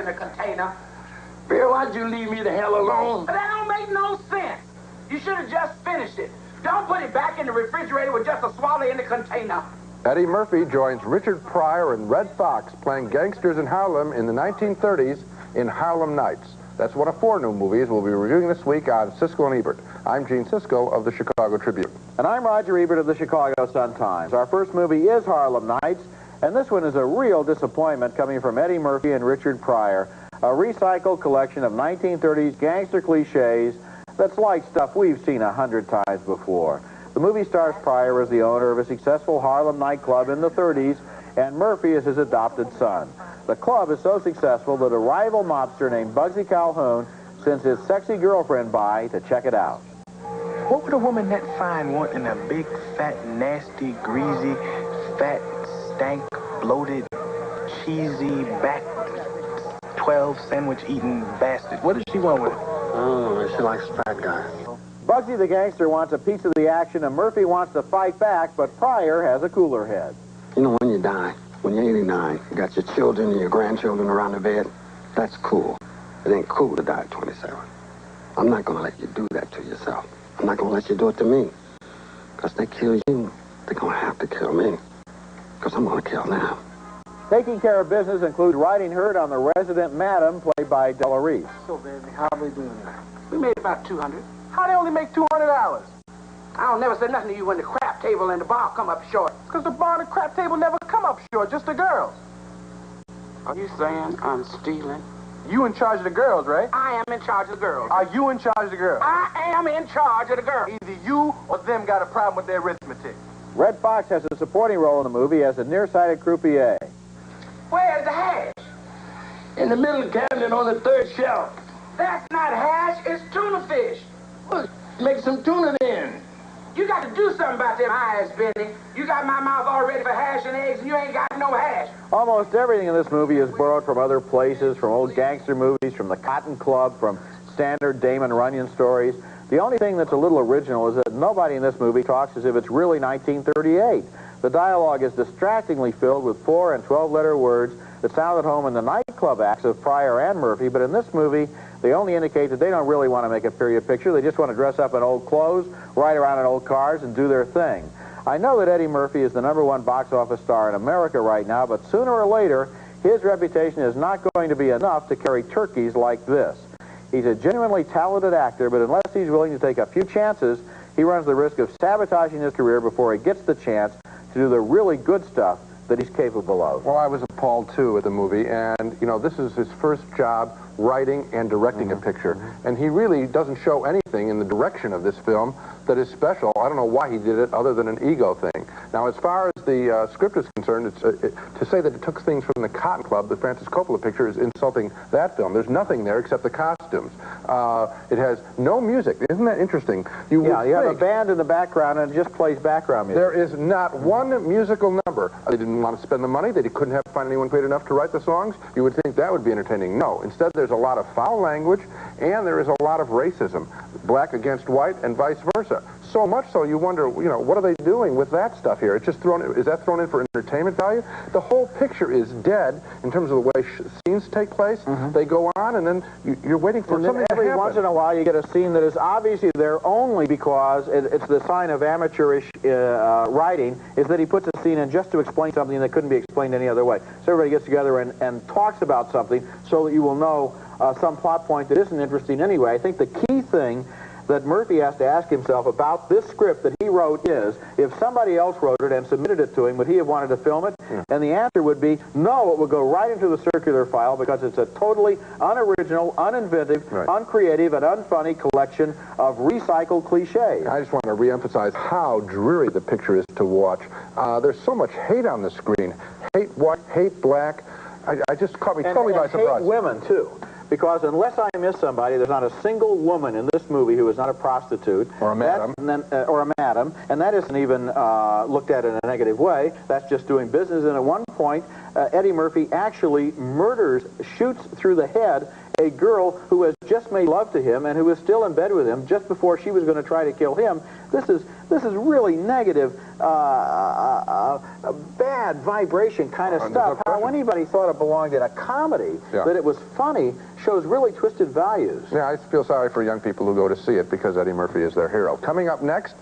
in the container. Bill, why'd you leave me the hell alone? But that don't make no sense. You should have just finished it. Don't put it back in the refrigerator with just a swallow in the container. Eddie Murphy joins Richard Pryor and Redd Foxx playing gangsters in Harlem in the 1930s in Harlem Nights. That's one of 4 new movies we'll be reviewing this week on Siskel and Ebert. I'm Gene Siskel of the Chicago Tribune. And I'm Roger Ebert of the Chicago Sun-Times. Our first movie is Harlem Nights, and this one is a real disappointment coming from Eddie Murphy and Richard Pryor. A recycled collection of 1930s gangster cliches that's like stuff we've seen 100 times before. The movie stars Pryor as the owner of a successful Harlem nightclub in the 30s, and Murphy is his adopted son. The club is so successful that a rival mobster named Bugsy Calhoun sends his sexy girlfriend by to check it out. What would a woman that fine want in a big, fat, nasty, greasy, fat, stank, bloated, cheesy, back 12 sandwich-eating bastard? What does she want with it? Oh, she likes fat guys. Bugsy the gangster wants a piece of the action, and Murphy wants to fight back, but Pryor has a cooler head. You know, when you die, when you're 89, you got your children and your grandchildren around the bed, that's cool. It ain't cool to die at 27. I'm not going to let you do that to yourself. I'm not going to let you do it to me. Because they kill you, they're going to have to kill me. Because I'm going to kill them. Taking care of business includes riding herd on the resident madam, played by Della Reese. So, baby, how are we doing now? We made about 200. How they only make $200? I don't never say nothing to you when the crap table and the bar come up short. Because the bar and the crap table never come up short, just the girls. Are you saying I'm stealing? You in charge of the girls, right? I am in charge of the girls. Are you in charge of the girls? I am in charge of the girls. Either you or them got a problem with their arithmetic. Redd Foxx has a supporting role in the movie as a nearsighted croupier. Where's the hash? In the middle cabinet on the 3rd shelf. That's not hash, it's tuna fish. Well, make some tuna then. You got to do something about them eyes, Benny. You got my mouth all ready for hash and eggs, and you ain't got no hash. Almost everything in this movie is borrowed from other places, from old gangster movies, from the Cotton Club, from standard Damon Runyon stories. The only thing that's a little original is that nobody in this movie talks as if it's really 1938. The dialogue is distractingly filled with 4- and 12-letter words that sound at home in the nightclub acts of Pryor and Murphy, but in this movie, they only indicate that they don't really want to make a period picture. They just want to dress up in old clothes, ride around in old cars, and do their thing. I know that Eddie Murphy is the #1 box office star in America right now, but sooner or later, his reputation is not going to be enough to carry turkeys like this. He's a genuinely talented actor, but unless he's willing to take a few chances, he runs the risk of sabotaging his career before he gets the chance to do the really good stuff that he's capable of. Well, I was appalled, too, at the movie, and, you know, this is his first job writing and directing a picture, and he really doesn't show anything in the direction of this film that is special. I don't know why he did it other than an ego thing. Now, as far as the script is concerned, it's, to say that it took things from the Cotton Club, the Francis Coppola picture, is insulting that film. There's nothing there except the costumes. It has no music. Isn't that interesting? You have a band in the background and it just plays background music. There is not one musical number. They didn't want to spend the money. They couldn't find anyone paid enough to write the songs. You would think that would be entertaining. No. Instead, there's a lot of foul language, and there is a lot of racism, black against white and vice versa. So much so you wonder, you know, what are they doing with that stuff here? It's just is that thrown in for entertainment value? The whole picture is dead in terms of the way scenes take place. They go on, and then you're waiting for something to happen. Every once in a while you get a scene that is obviously there only because it's the sign of amateurish writing, is that he puts a scene in just to explain something that couldn't be explained any other way. So everybody gets together and talks about something so that you will know some plot point that isn't interesting anyway. I think the key thing that Murphy has to ask himself about this script that he wrote is, if somebody else wrote it and submitted it to him, would he have wanted to film it? And the answer would be, no, it would go right into the circular file because it's a totally unoriginal, uninventive, uncreative, and unfunny collection of recycled cliches. I just want to reemphasize how dreary the picture is to watch. There's so much hate on the screen. Hate white, hate black. I just caught me totally by surprise. Hate women, too. Because unless I miss somebody, there's not a single woman in this movie who is not a prostitute. Or a madam. Or a madam. And that isn't even looked at in a negative way. That's just doing business. And at one point, Eddie Murphy actually shoots through the head a girl who has just made love to him and who is still in bed with him just before she was going to try to kill him. This is really negative, bad vibration kind of stuff. How anybody thought it belonged in a comedy, that it was funny, shows really twisted values. Yeah, I feel sorry for young people who go to see it because Eddie Murphy is their hero. Coming up next,